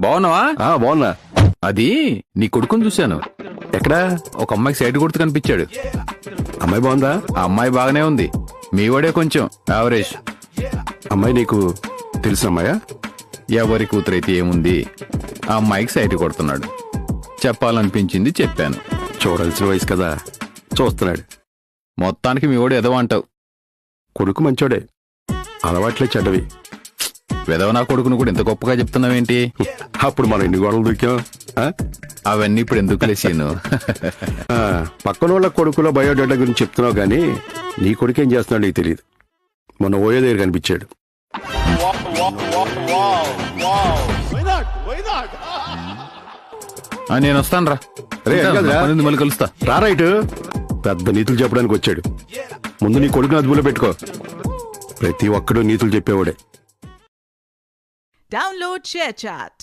బాగున్నావా? బాగున్నా. అది నీ కొడుకుని చూశాను. ఎక్కడా? ఒక అమ్మాయికి సైడ్ కొడుతూ కనిపించాడు. అమ్మాయి బాగుందా? ఆ అమ్మాయి బాగానే ఉంది. మీ వాడే కొంచెం యావరేజ్. అమ్మాయి నీకు తెలిసిన అమ్మాయా? ఎవరి కూతురైతే ఏముంది, ఆ అమ్మాయికి సైడ్ కొడుతున్నాడు. చెప్పాలనిపించింది చెప్పాను. చూడాల్సిన వయసు కదా, చూస్తున్నాడు. మొత్తానికి మీ వాడు ఎదవ అంటావు. కొడుకు మంచోడే, అలవాట్లే చెడ్డవి. వెదవ నా కొడుకును కూడా ఇంత గొప్పగా చెప్తున్నావేంటి? అప్పుడు మనం ఎన్ని గొడవలు దూకాం. అవన్నీ ఇప్పుడు ఎందుకు లేసాను? పక్కన వాళ్ళ కొడుకులో బయోడేటా గురించి చెప్తున్నావు కానీ నీ కొడుకు ఏం చేస్తున్నాడు నీకు తెలియదు. మొన్న ఓయో దగ్గర కనిపించాడు. నేను వస్తాను రా. మళ్ళీ కలుస్తా. రా. రైట్, పెద్ద నీతులు చెప్పడానికి వచ్చాడు. ముందు నీ కొడుకుని అదుపులో పెట్టుకో. ప్రతి ఒక్కడు నీతులు చెప్పేవాడే. Download ShareChat.